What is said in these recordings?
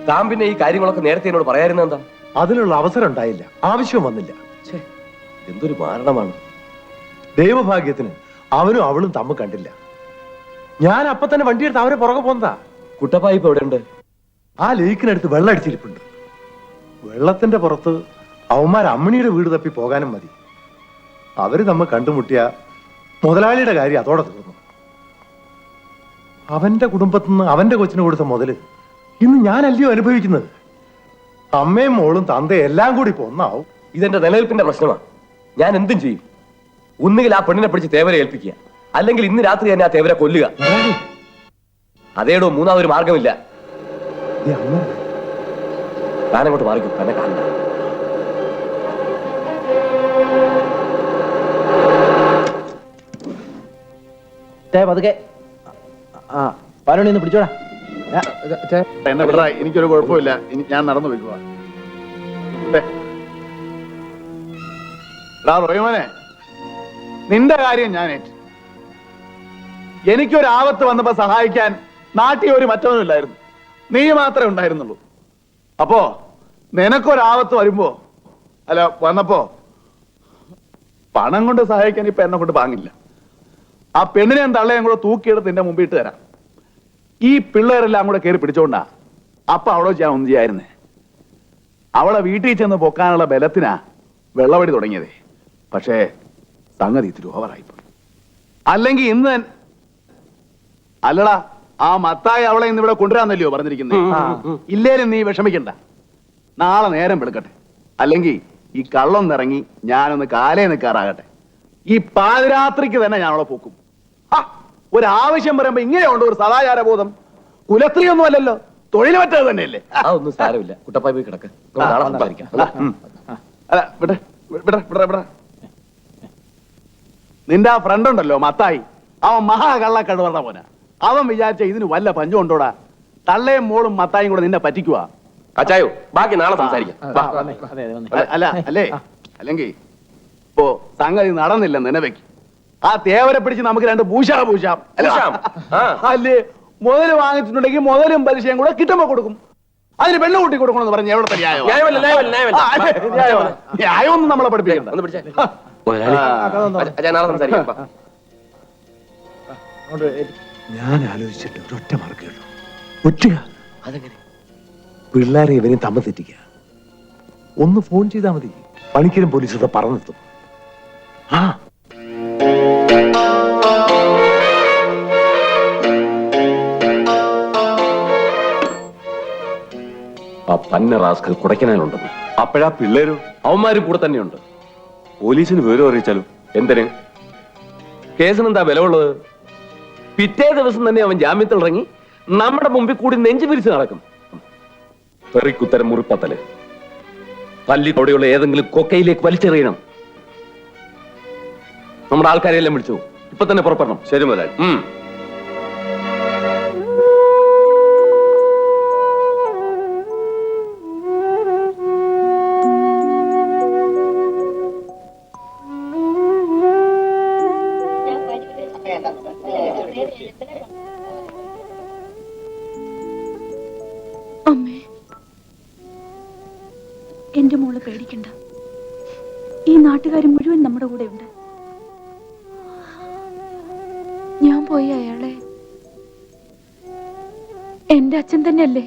താൻ പിന്നെ ഈ കാര്യങ്ങളൊക്കെ നേരത്തെ എന്നോട് പറയായിരുന്ന എന്താ? അതിനുള്ള അവസരം ഉണ്ടായില്ല, ആവശ്യം വന്നില്ല. എന്തൊരു മാരണമാണ്. ദൈവഭാഗ്യത്തിന് അവനും അവളും തമ്മിൽ കണ്ടില്ല. ഞാൻ അപ്പൊ തന്നെ വണ്ടിയെടുത്ത് അവരെ പുറകെ പോന്നതാ. കുട്ടപ്പായി ഇപ്പൊ എവിടെയുണ്ട്? ആ ലേക്കിനടുത്ത് വെള്ളം അടിച്ചിരിപ്പുണ്ട്. വെള്ളത്തിന്റെ പുറത്ത് അവന്മാർ അമ്മണിയുടെ വീട് തപ്പി പോകാനും മതി. അവര് തമ്മിൽ കണ്ടുമുട്ടിയ മുതലാളിയുടെ കാര്യം അതോടെ തീർന്നു. അവന്റെ കുടുംബത്തിന്ന് അവന്റെ കൊച്ചിന് കൊടുത്ത മുതല് ഇന്ന് ഞാനല്ലയോ അനുഭവിക്കുന്നത്. അമ്മയും മോളും തന്തയും എല്ലാം കൂടി ഇപ്പൊ ഒന്നാവും. ഇതെന്റെ നിലനിൽപ്പിന്റെ പ്രശ്നമാണ്. ഞാൻ എന്തും ചെയ്യും. ഒന്നുകിൽ ആ പെണ്ണിനെ പിടിച്ച് തേവരെ ഏൽപ്പിക്കുക, അല്ലെങ്കിൽ ഇന്ന് രാത്രി തന്നെ ആ തേവരെ കൊല്ലുക. അതേടോ മൂന്നാമതൊരു മാർഗമില്ല. താനങ്ങോട്ട് മാറിക്കും, തന്നെ കാണില്ല. പതുക്കെ പാലോണി ഒന്ന് പിടിച്ചോടാ. എന്നെ വിടറാ, എനിക്കൊരു കുഴപ്പമില്ല. ഞാൻ നടന്നു പോയിക്കുവാ. റോയമോനെ, നിന്റെ കാര്യം ഞാൻ ഏറ്റു. എനിക്കൊരു ആപത്ത് വന്നപ്പോ സഹായിക്കാൻ നാട്ടിൽ ഒരു മറ്റവനും ഇല്ലായിരുന്നു, നീ മാത്രമേ ഉണ്ടായിരുന്നുള്ളൂ. അപ്പോ നിനക്കൊരാപത്ത് വരുമ്പോ വന്നപ്പോ പണം കൊണ്ട് സഹായിക്കാൻ ഇപ്പൊ എന്നെ കൊണ്ട് പാങ്ങില്ല. ആ പെണ്ണിനെയും തള്ളയും കൂടെ തൂക്കിയെടുത്ത് നിന്റെ മുമ്പിട്ട് തരാം. ഈ പിള്ളേരെല്ലാം കൂടെ കയറി പിടിച്ചോണ്ടാ അപ്പൊ അവളോ ഞാൻ ഒന്നും ചെയ്യായിരുന്നേ. അവളെ വീട്ടിൽ ചെന്ന് പൊക്കാനുള്ള ബലത്തിനാ വെള്ളവടി തുടങ്ങിയതേ. പക്ഷേ സംഗതി ഇത്തിരി ഓവറായിപ്പോയി. അല്ലെങ്കിൽ ഇന്ന് അല്ലടാ, ആ മത്തായി അവളെ ഇന്ന് ഇവിടെ കൊണ്ടുവരാന്നല്ലയോ പറഞ്ഞിരിക്കുന്നത്. ഇല്ലേലും നീ വിഷമിക്കണ്ട, നാളെ നേരം വെളുക്കട്ടെ. അല്ലെങ്കിൽ ഈ കള്ളം നിറങ്ങി ഞാനൊന്ന് കാലേ നിൽക്കാറാകട്ടെ. ഈ പാതിരാത്രിക്ക് തന്നെ ഞാൻ അവളെ പോക്കും. ഒരാവശ്യം പറയുമ്പോ ഇങ്ങനെയുണ്ട് ഒരു സദാചാരബോധം. കുലസ്ത്രീയൊന്നും അല്ലല്ലോ, തൊഴിൽ പറ്റത് തന്നെയല്ലേ. അതൊന്നും സാരമില്ല, കുട്ടപ്പായി പോയി കിടക്ക്. നാളെ സംസാരിക്കാം. അല്ല വിട്ടെ വിട്ടെ വിട്ടെ വിട്ടെ. നിന്റെ ആ ഫ്രണ്ട് ഉണ്ടല്ലോ മത്തായി, അവൻ മഹാകള്ളക്കടുവറുടെ പോന. അവൻ വിചാരിച്ച ഇതിന് വല്ല പഞ്ചം ഉണ്ടോടാ? തള്ളയും മോളും മത്തായും കൂടെ നിന്നെ പറ്റിക്കുവാ. അച്ചായോ, ബാക്കി നാളെ സംസാരിക്കാം. അല്ല അല്ലേ, അല്ലെങ്കിൽ ഇപ്പോ സംഗതി നടന്നില്ല നിലവയ്ക്ക്. ആ തേവരെ പിടിച്ച് നമുക്ക് രണ്ട് പൂശാം അല്ലേ. മുതല് വാങ്ങിച്ചിട്ടുണ്ടെങ്കിൽ മുതലും പലിശയും കൂടെ കിട്ടുമ്പോ കൊടുക്കും. അതിന് പെണ്ണു കൂട്ടി കൊടുക്കണമെന്ന് പറഞ്ഞ എവിടെ ന്യായമൊന്നും നമ്മളെ പഠിപ്പിക്കണ്ട. ഞാൻ ആലോചിച്ചിട്ട് ഒരൊറ്റ മാർഗ്ഗമുള്ളൂ. ഒറ്റ പിള്ളേരെ ഇവരെയും തമ്മിൽ തെറ്റിക്കുക. ഒന്ന് ഫോൺ ചെയ്താൽ മതി, പണിക്കരും പോലീസൊക്കെ പറഞ്ഞെത്തും. ആ പന്ന റാസ്കൽ കുടയ്ക്കനാലുണ്ടെന്ന്. അപ്പോഴാ പിള്ളേരും അവന്മാരും കൂടെ തന്നെയുണ്ട്. പോലീസിന് വിവരം അറിയിച്ചാലോ? എന്തിന്? കേസിനെന്താ വിലവുള്ളത്? പിറ്റേ ദിവസം തന്നെ അവൻ ജാമ്യത്തിൽ ഇറങ്ങി നമ്മുടെ മുമ്പിൽ കൂടി നെഞ്ചു പിരിച്ച് നടക്കും. തെറിക്കുത്തരം മുറിപ്പത്തല് തല്ലിത്തോടെയുള്ള ഏതെങ്കിലും കൊക്കയിലേക്ക് വലിച്ചെറിയണം. നമ്മുടെ ആൾക്കാരെയെല്ലാം വിളിച്ചു, ഇപ്പൊ തന്നെ പുറപ്പെടണം. ശരി മുതലാളി. അമ്മേ, എന്റെ മോള് പേടിക്കണ്ട. ഈ നാട്ടുകാർ മുഴുവൻ നമ്മുടെ കൂടെ ഉണ്ട്. ഞാൻ പോയി അയാളെ, എന്റെ അച്ഛൻ തന്നെയല്ലേ,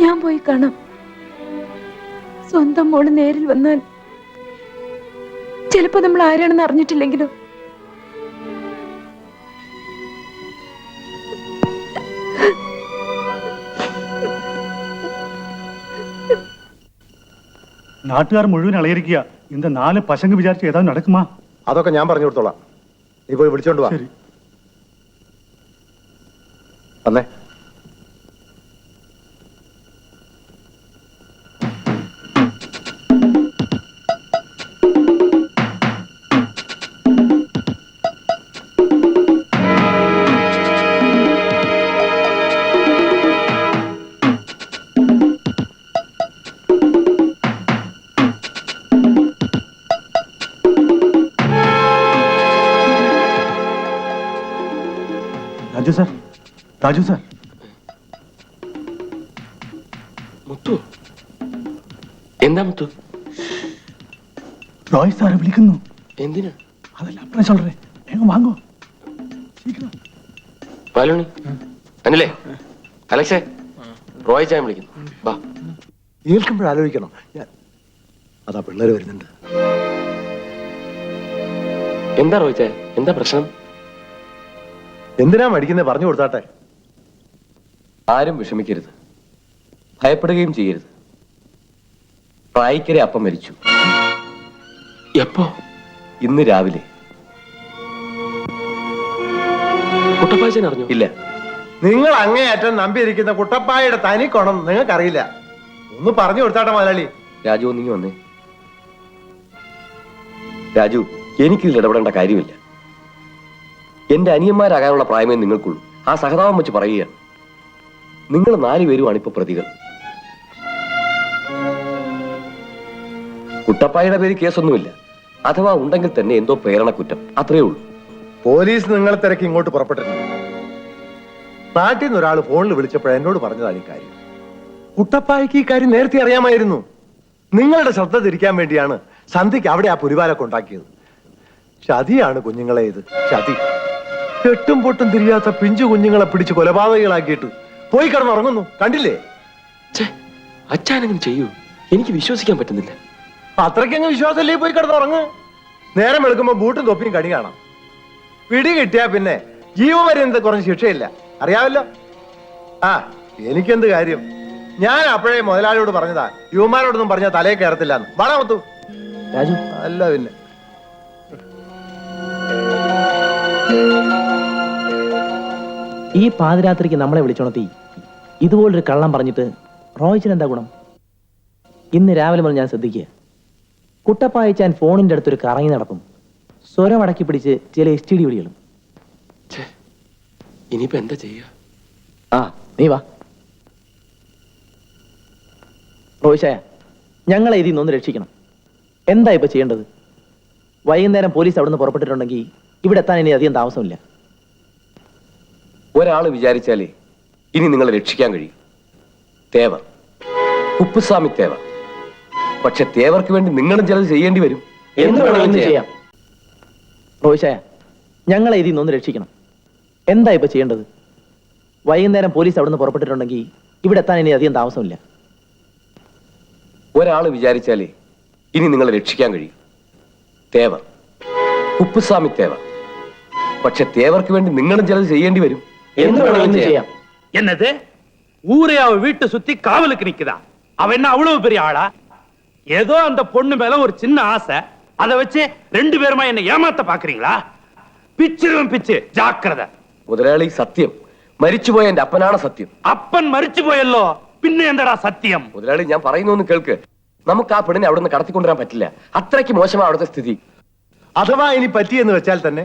ഞാൻ പോയി കാണാം. സ്വന്തം മോള് നേരിൽ വന്നാൽ ചിലപ്പോ നമ്മൾ ആരാണെന്ന് അറിഞ്ഞിട്ടില്ലെങ്കിലും നാട്ടുകാർ മുഴുവൻ അളയിരിക്കുക. இந்த 4 പശങ്ക് വിചാരിച്ച് ഏതാണ്ട് നടക്കുമാ? അതൊക്കെ ഞാൻ പറഞ്ഞു കൊടുത്തോളാം. നീ പോയി വിളിച്ചോണ്ട് വാ. ശരി. വന്നേ. രാജു സാർ, രാജു സാർ, എന്താ മുത്തു? റോയ് സാറെ വിളിക്കുന്നു. എന്തിനാ? അതല്ല അപ്പുറം சொல்றே. വേഗം വാങ്ങോ. ശീഘ്രം. പാലുണി, അനിലേ, അലക്സേ, റോയ് ചായ വിളിക്കുന്നു. വാ. കേൾക്കുമ്പോഴാലോചിക്കണം. അതാ പിള്ളേര് വരുന്നുണ്ട്. എന്താ റോയ് ചായ? എന്താ പ്രശ്നം? എന്തിനാ മടിക്കുന്നത്? പറഞ്ഞു കൊടുത്താട്ടെ. ആരും വിഷമിക്കരുത്, ഭയപ്പെടുകയും ചെയ്യരുത്. പ്രായിക്കരെ അപ്പം മരിച്ചു. എപ്പോ? ഇന്ന് രാവിലെ. കുട്ടപ്പാച്ചൻ അറിഞ്ഞു? ഇല്ല. നിങ്ങൾ അങ്ങേയറ്റം നമ്പിയിരിക്കുന്ന കുട്ടപ്പായുടെ തനി കൊണം നിങ്ങൾക്കറിയില്ല. ഒന്ന് പറഞ്ഞു കൊടുത്താട്ടെ മുതലാളി. രാജു ഒന്നിങ്ങി വന്നേ. രാജു, എനിക്കിതിൽ ഇടപെടേണ്ട കാര്യമില്ല. എന്റെ അനിയന്മാരാകാനുള്ള പ്രായമേ നിങ്ങൾക്കുള്ളൂ. ആ സഹതാപം വെച്ച് പറയുകയാണ്. നിങ്ങൾ 4 പേരുമാണ് ഇപ്പൊ പ്രതികൾ. കുട്ടപ്പായുടെ പേര് കേസൊന്നുമില്ല. അഥവാ ഉണ്ടെങ്കിൽ തന്നെ എന്തോ പ്രേരണ കുറ്റം, അത്രയേ ഉള്ളൂ. പോലീസ് നിങ്ങളെ തിരക്കി ഇങ്ങോട്ട് പുറപ്പെട്ടിട്ടുണ്ട്. നാട്ടിൽ നിന്ന് ഒരാൾ ഫോണിൽ വിളിച്ചപ്പോൾ എന്നോട് പറഞ്ഞതാണ് ഈ കാര്യം. കുട്ടപ്പായ്ക്ക് ഈ കാര്യം നേരത്തെ അറിയാമായിരുന്നു. നിങ്ങളുടെ ശ്രദ്ധ തിരിക്കാൻ വേണ്ടിയാണ് സന്ധ്യയ്ക്ക് അവിടെ ആ പുലിവാലൊക്കെ ഉണ്ടാക്കിയത്. ചതിയാണ് കുഞ്ഞുങ്ങളെ ഇത്, ചതി. കെട്ടും പൊട്ടും തിരിയാത്ത പിഞ്ചു കുഞ്ഞുങ്ങളെ പിടിച്ച് കൊലപാതകികളാക്കിയിട്ട് പോയി കിടന്നുറങ്ങുന്നു, കണ്ടില്ലേ? അച്ഛനെങ്ങനെ ചെയ്യൂ? എനിക്ക് വിശ്വസിക്കാൻ പറ്റുന്നില്ല. അത്രയ്ക്കങ്ങ് വിശ്വാസമല്ലേ? പോയി കിടന്നുറങ്ങ്. നേരം വെളുക്കുമ്പോ ബൂട്ടും തൊപ്പിയും കണി കാണാം. പിടി കിട്ടിയാ പിന്നെ ജീവപര്യന്തം കുറഞ്ഞ ശിക്ഷയില്ല, അറിയാമല്ലോ. ആ, എനിക്കെന്ത് കാര്യം? ഞാൻ അപ്പോഴേ മുതലാളിയോട് പറഞ്ഞതാ, യുവമാരോടൊന്നും പറഞ്ഞാൽ തലയെ കയറത്തില്ലാന്ന്. വളമത്തു രാജു, അല്ല പിന്നെ. ഈ പാതിരാത്രിക്ക് നമ്മളെ വിളിച്ചുണർത്തി ഇതുപോലൊരു കള്ളം പറഞ്ഞിട്ട് റോയിച്ചിന് എന്താ ഗുണം? ഇന്ന് രാവിലെ മുതൽ ഞാൻ ശ്രദ്ധിക്കുക, കുട്ടപ്പായച്ചാൻ ഫോണിന്റെ അടുത്തൊരു കറങ്ങി നടപ്പും സ്വരം അടക്കി പിടിച്ച് ചില STD വിളികളും. ഇനിയിപ്പോ എന്താ ചെയ്യുക? ആ, നീ വാ റോയിച്ചായ, ഞങ്ങളെ ഇതിൽ നിന്നൊന്ന് രക്ഷിക്കണം. എന്താ ഇപ്പൊ ചെയ്യേണ്ടത്? വൈകുന്നേരം പോലീസ് അവിടുന്ന് പുറപ്പെട്ടിട്ടുണ്ടെങ്കിൽ ഇവിടെ എത്താൻ ഇനി അധികം താമസമില്ല. ഒരാള് വിചാരിച്ചാലേ ഇനി നിങ്ങളെ രക്ഷിക്കാൻ കഴിയും. തേവർ, കുപ്പുസ്വാമി തേവർ. പക്ഷെ തേവർക്ക് വേണ്ടി നിങ്ങളും ചിലത് ചെയ്യേണ്ടി വരും. എന്ത് വേണമെങ്കിലും ചെയ്യാം. റോയിച്ചായ, ഞങ്ങളെ ഇതിൽ നിന്നൊന്ന് രക്ഷിക്കണം. എന്താ ഇപ്പൊ ചെയ്യേണ്ടത്? വൈകുന്നേരം പോലീസ് അവിടുന്ന് പുറപ്പെട്ടിട്ടുണ്ടെങ്കിൽ ഇവിടെ എത്താൻ ഇനി അധികം താമസമില്ല. ഒരാള് വിചാരിച്ചാലേ ഇനി നിങ്ങളെ രക്ഷിക്കാൻ കഴിയും. തേവർ, കുപ്പുസ്വാമി തേവർ. പക്ഷെ തേവർക്ക് വേണ്ടി നിങ്ങളും ചിലത് ചെയ്യേണ്ടി വരും. എന്ത് വേണമെങ്കിലും ചെയ്യാം. என்னது? ஊரே அவ வீட்டை சுத்தி காவலுக்கு நிக்குதா? அவ என்ன அவ்வளவு பெரிய ஆளா? ஏதோ அந்த பொண்ணு மேல ஒரு சின்ன ஆசை, அதை வச்சு 2 பேருமா என்ன ஏமாத்த பாக்குறீங்களா? பிச்சிருவன் பிச்சு, ஜாக்கிரதை. മുതലാളി, സത്യം മരിച്ചുപോയ എന്റെ അപ്പനാണ് സത്യം. அப்பன் மரிச்சு போயല്ലോ, പിന്നെ എന്തടാ സത്യം? മുതലാളി, ഞാൻ പറയുന്നൊന്ന് കേൾക്ക്. നമുക്ക് ആ പെണ്ണിനെ അവിടെ നിന്ന് കടത്തിക്കൊണ്ടുവരാൻ പറ്റില്ല. അത്രയ്ക്ക് മോശമാണ് അവിടുത്തെ സ്ഥിതി. അഥവാ ഇനി പറ്റിയെന്ന് വെച്ചാൽ തന്നെ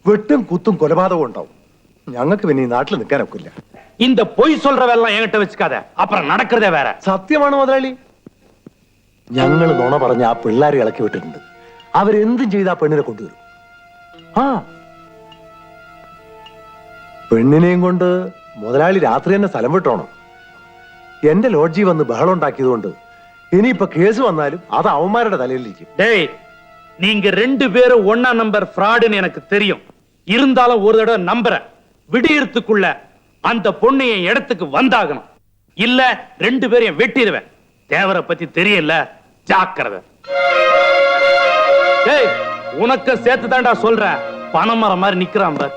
വെട്ടും കുത്തും കൊലപാതകവും ഉണ്ടാവും. ഞങ്ങൾക്ക് പിന്നെ ഈ നാട്ടിൽ നിൽക്കാൻ ഒക്കില്ല. இந்த பொய் சொல்றவெல்லாம் என்கிட்ட வச்சுக்காத, அப்புறம் நடக்கிறதே வேற. സത്യമാണ് മുതലാളി. ഞങ്ങൾ നുണ പറഞ്ഞ ആ പിള്ളേരെ ഇളക്കി വിട്ടിട്ടുണ്ട്. അവരെന്തും ചെയ്ത് ആ പെണ്ണിനെ കൊണ്ടുവരും. ആ, പെണ്ണിനെയും കൊണ്ട് മുതലാളി രാത്രി തന്നെ സ്ഥലം വിട്ടോണം. എന്റെ ലോഡ്ജി വന്ന് ബഹളം ഉണ്ടാക്കിയത് കൊണ്ട് ഇനിയിപ്പൊ കേസ് വന്നാലും അത് അവന്മാരുടെ തലയിലിരിക്കും. டேய், நீங்க 2 பேரும் ஒண்ணா நம்பர் ஃப்ராடுன்னு எனக்கு தெரியும். இருந்தாலும் ஒரு தடவை நம்புறேன். விடியறதுக்குள்ள அந்த பொண்ணு என் இடத்துக்கு வந்தாகணும். இல்ல 2 பேரையும் வெட்டிடுவேன். தேவரை பத்தி தெரியல, ஜாக்கிரதை. டேய், உனக்கு சேர்த்து தான்டா சொல்றேன். பனைமரம் மாதிரி நிக்கிறான் பார்.